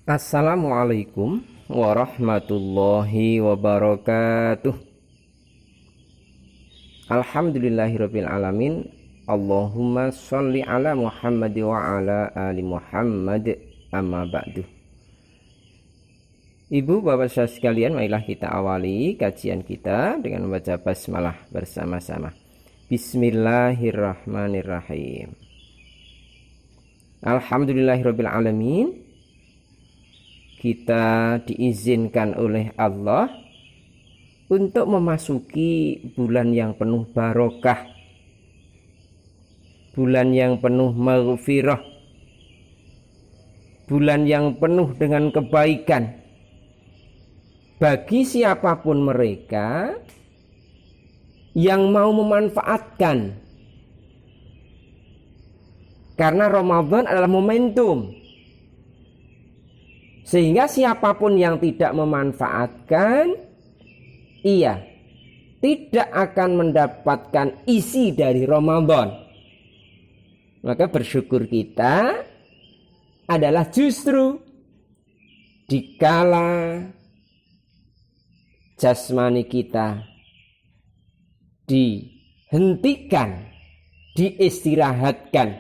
Assalamualaikum warahmatullahi wabarakatuh. Alhamdulillahirabbil alamin. Allahumma sholli ala Muhammad wa ala ali Muhammad, amma ba'du. Ibu bapak saudara sekalian, marilah kita awali kajian kita dengan membaca basmalah bersama-sama. Bismillahirrahmanirrahim. Alhamdulillahirabbil alamin. Kita diizinkan oleh Allah untuk memasuki bulan yang penuh barokah, bulan yang penuh maghfirah, bulan yang penuh dengan kebaikan bagi siapapun mereka yang mau memanfaatkan, karena Ramadan adalah momentum. Sehingga siapapun yang tidak memanfaatkan, ia tidak akan mendapatkan isi dari Ramadan. Maka bersyukur kita adalah justru dikala jasmani kita dihentikan, diistirahatkan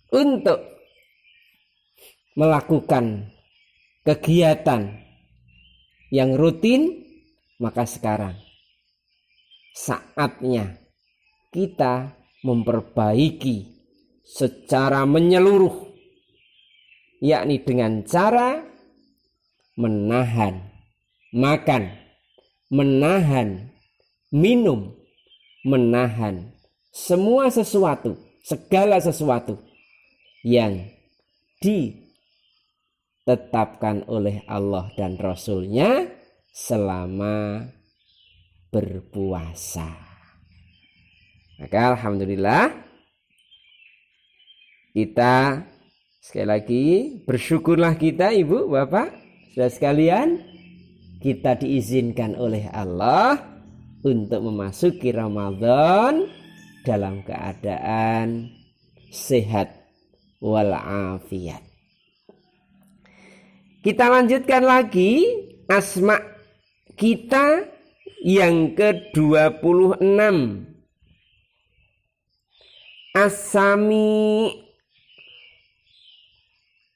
untuk melakukan kegiatan yang rutin, maka sekarang saatnya kita memperbaiki secara menyeluruh, yakni dengan cara menahan makan, menahan minum, menahan semua sesuatu, segala sesuatu yang ditetapkan oleh Allah dan Rasul-Nya selama berpuasa. Maka alhamdulillah kita sekali lagi bersyukurlah kita ibu bapak saudara sekalian, kita diizinkan oleh Allah untuk memasuki Ramadan dalam keadaan sehat walafiat. Kita lanjutkan lagi asma kita yang ke-26. As-Sami,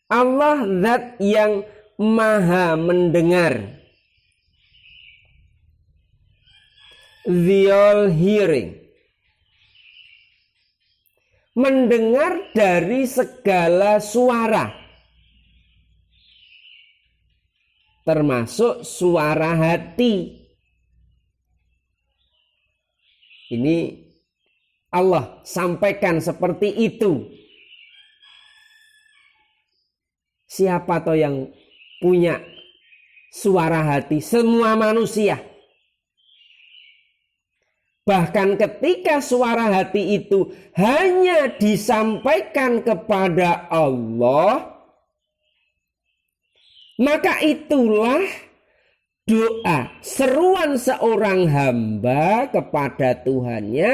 Allah zat yang maha mendengar. The all hearing, mendengar dari segala suara, termasuk suara hati. Ini Allah sampaikan seperti itu. Siapa toh yang punya suara hati? Semua manusia. Bahkan ketika suara hati itu hanya disampaikan kepada Allah, maka itulah doa, seruan seorang hamba kepada Tuhannya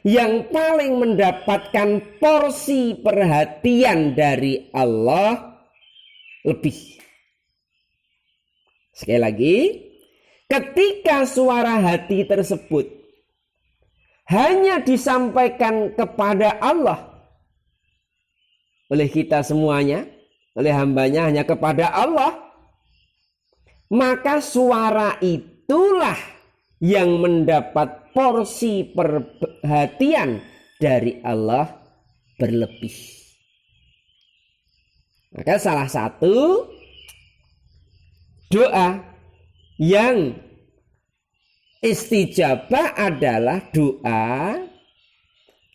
yang paling mendapatkan porsi perhatian dari Allah lebih. Sekali lagi, ketika suara hati tersebut hanya disampaikan kepada Allah oleh kita semuanya, oleh hambanya hanya kepada Allah, maka suara itulah yang mendapat porsi perhatian dari Allah berlebih. Maka salah satu doa yang istijabah adalah doa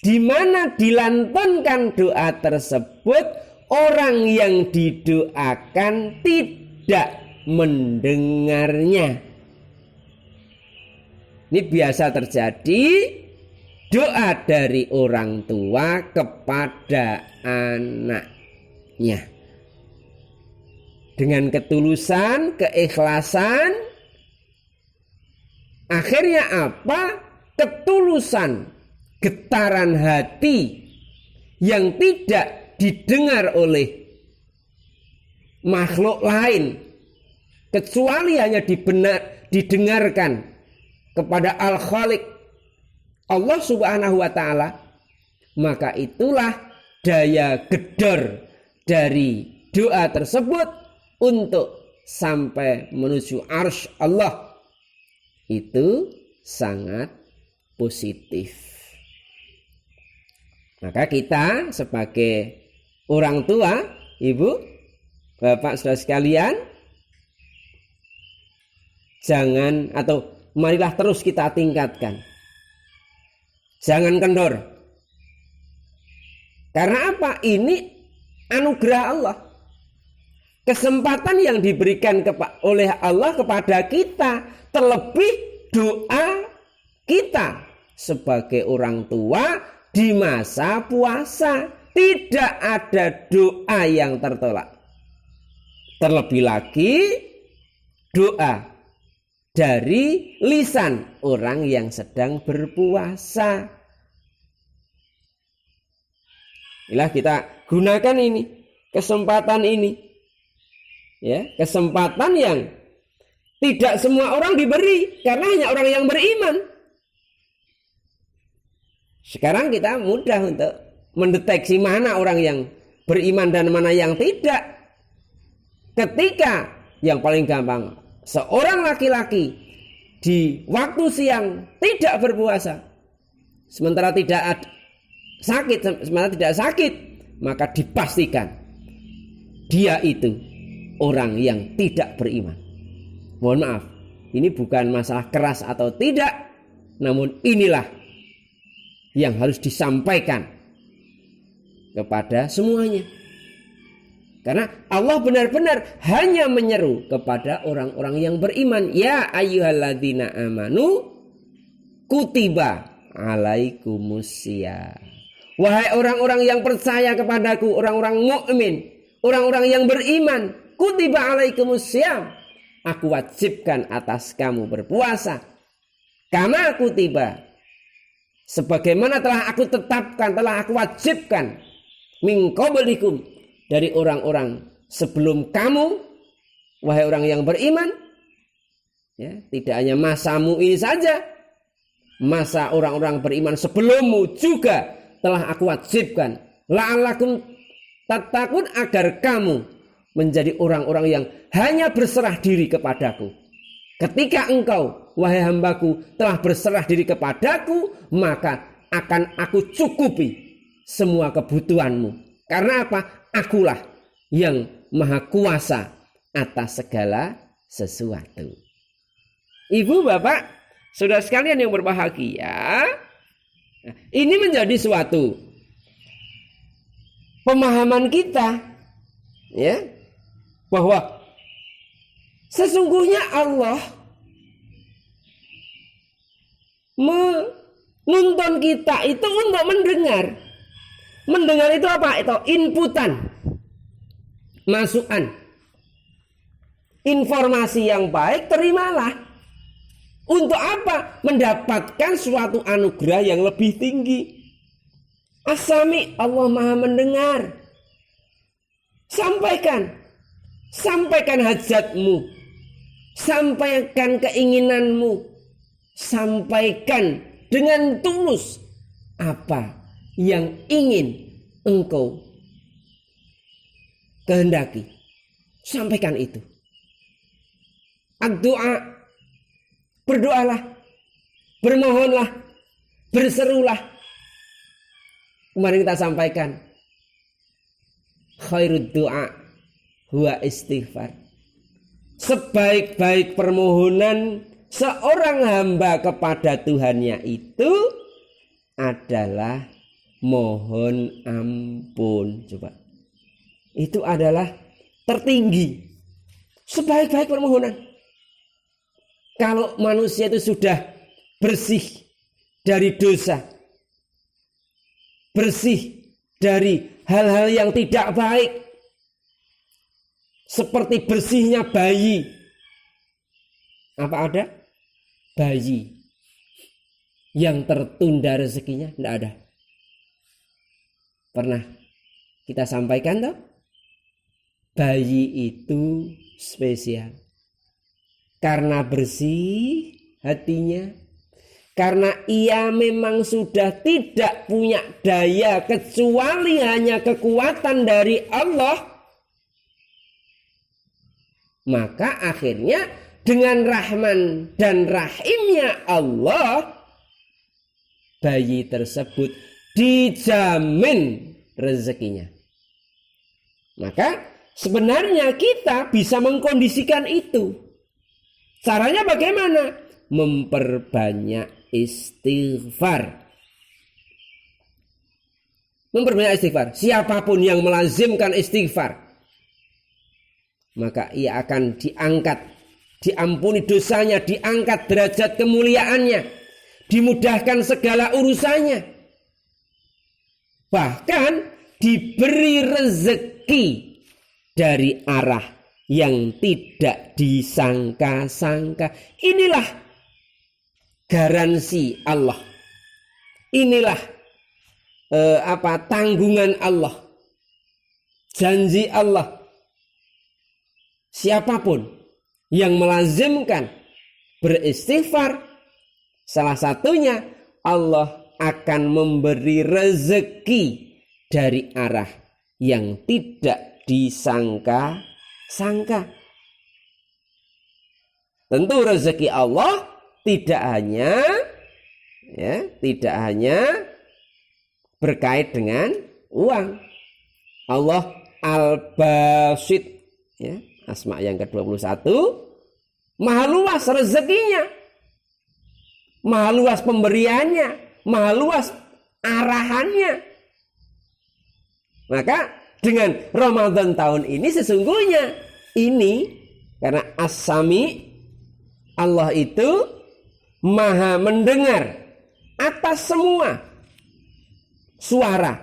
di mana dilantunkan doa tersebut orang yang didoakan tidak mendengarnya. Ini biasa terjadi, doa dari orang tua kepada anaknya dengan ketulusan, keikhlasan. Akhirnya apa? Ketulusan, getaran hati yang tidak didengar oleh makhluk lain kecuali hanya didengarkan kepada Al-Khaliq Allah Subhanahu wa taala, maka itulah daya gedor dari doa tersebut untuk sampai menuju arsy Allah. Itu sangat positif. Maka kita sebagai orang tua, ibu, bapak, saudara sekalian, jangan atau marilah terus kita tingkatkan. Jangan kendor. Karena apa? Ini anugerah Allah. Kesempatan yang diberikan oleh Allah kepada kita, terlebih doa kita sebagai orang tua di masa puasa. Tidak ada doa yang tertolak. Terlebih lagi doa dari lisan orang yang sedang berpuasa. Inilah kita gunakan ini, kesempatan ini. Ya, kesempatan yang tidak semua orang diberi karena hanya orang yang beriman. Sekarang kita mudah untuk mendeteksi mana orang yang beriman dan mana yang tidak. Ketika yang paling gampang, seorang laki-laki di waktu siang tidak berpuasa, sementara tidak sakit, maka dipastikan dia itu orang yang tidak beriman. Mohon maaf, ini bukan masalah keras atau tidak, namun inilah yang harus disampaikan kepada semuanya. Karena Allah benar-benar hanya menyeru kepada orang-orang yang beriman. Ya ayyuhalladzina amanu kutiba alaikumusiyam. Wahai orang-orang yang percaya kepadaku, orang-orang mukmin, orang-orang yang beriman, kutiba alaikumusiyam. Aku wajibkan atas kamu berpuasa. Kama kutiba, sebagaimana telah aku tetapkan, telah aku wajibkan min qablikum, dari orang-orang sebelum kamu, wahai orang yang beriman. Ya, tidak hanya masamu ini saja, masa orang-orang beriman sebelummu juga telah aku wajibkan. La'allakum tattaqun, agar kamu menjadi orang-orang yang hanya berserah diri kepadaku. Ketika engkau, wahai hambaku, telah berserah diri kepadaku, maka akan aku cukupi semua kebutuhanmu. Karena apa? Akulah yang maha kuasa atas segala sesuatu. Ibu, bapak, saudara sekalian yang berbahagia, ini menjadi suatu pemahaman kita, ya, bahwa sesungguhnya Allah menuntun kita itu untuk mendengar. Mendengar itu apa? Itu inputan, masukan, informasi yang baik terimalah. Untuk apa? Mendapatkan suatu anugerah yang lebih tinggi. As-Sami, Allah Maha mendengar. Sampaikan hajatmu, sampaikan keinginanmu, sampaikan dengan tulus apa yang ingin engkau kehendaki. Sampaikan itu. Ad-doa, berdoalah, bermohonlah, berserulah. Kemarin kita sampaikan, khairud doa huwa istighfar. Sebaik-baik permohonan seorang hamba kepada Tuhannya itu adalah mohon ampun. Coba, itu adalah tertinggi, sebaik-baik permohonan. Kalau manusia itu sudah bersih dari dosa, bersih dari hal-hal yang tidak baik, seperti bersihnya bayi. Apa ada? Bayi yang tertunda rezekinya? Tidak ada. Pernah kita sampaikan toh? bayi itu spesial. Karena bersih hatinya, karena ia memang sudah tidak punya daya kecuali hanya kekuatan dari Allah, maka akhirnya dengan Rahman dan Rahimnya Allah, bayi tersebut dijamin rezekinya. Maka sebenarnya kita bisa mengkondisikan itu. Caranya bagaimana? Memperbanyak istighfar. Memperbanyak istighfar. Siapapun yang melazimkan istighfar, maka ia akan diangkat, diampuni dosanya, diangkat derajat kemuliaannya, dimudahkan segala urusannya, bahkan diberi rezeki dari arah yang tidak disangka-sangka. Inilah garansi Allah. Inilah tanggungan Allah, janji Allah. Siapapun yang melazimkan beristighfar, salah satunya Allah akan memberi rezeki dari arah yang tidak disangka-sangka. Tentu rezeki Allah tidak hanya berkait dengan uang. Allah Al-Basit, ya, asma yang ke-21, maha luas rezekinya, maha luas pemberiannya, maha luas arahannya. Maka dengan Ramadan tahun ini sesungguhnya ini karena As-Sami, Allah itu maha mendengar atas semua suara,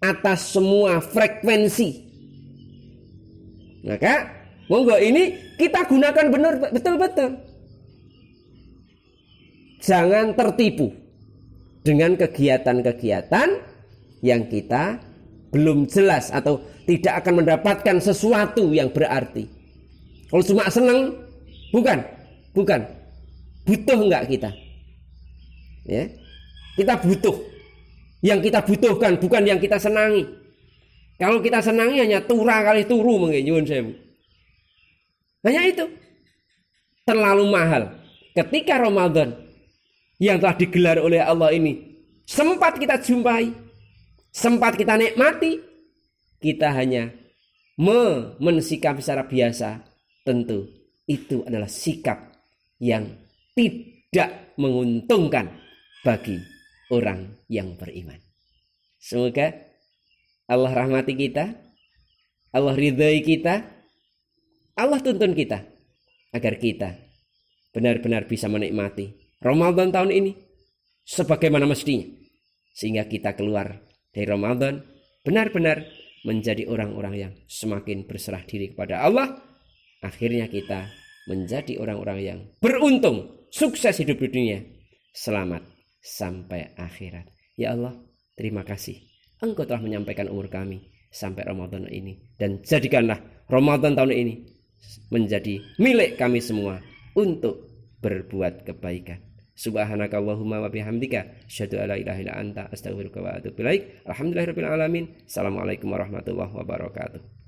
atas semua frekuensi. Maka monggo ini kita gunakan benar, betul-betul. Jangan tertipu dengan kegiatan-kegiatan yang kita belum jelas atau tidak akan mendapatkan sesuatu yang berarti. Kalau cuma senang, bukan. Butuh enggak kita? Ya. Kita butuh. Yang kita butuhkan bukan yang kita senangi. Kalau kita senangi hanya tura kali turu mengke nyuwun sewu. Hanya itu. Terlalu mahal. Ketika Ramadan yang telah digelar oleh Allah ini sempat kita jumpai, sempat kita nikmati, kita hanya mensikapi secara biasa, tentu itu adalah sikap yang tidak menguntungkan bagi orang yang beriman. Semoga Allah rahmati kita, Allah ridhai kita, Allah tuntun kita agar kita benar-benar bisa menikmati Ramadan tahun ini sebagaimana mestinya, sehingga kita keluar dari Ramadan benar-benar menjadi orang-orang yang semakin berserah diri kepada Allah. Akhirnya kita menjadi orang-orang yang beruntung, sukses hidup di dunia, selamat sampai akhirat. Ya Allah, terima kasih Engkau telah menyampaikan umur kami sampai Ramadan ini, dan jadikanlah Ramadan tahun ini menjadi milik kami semua untuk berbuat kebaikan. Subhanakallahumma wa bihamdika asyhadu an la ilaha illa anta astaghfiruka wa atubu ilaik. Alhamdulillahirabbil alamin. Assalamualaikum warahmatullahi wabarakatuh.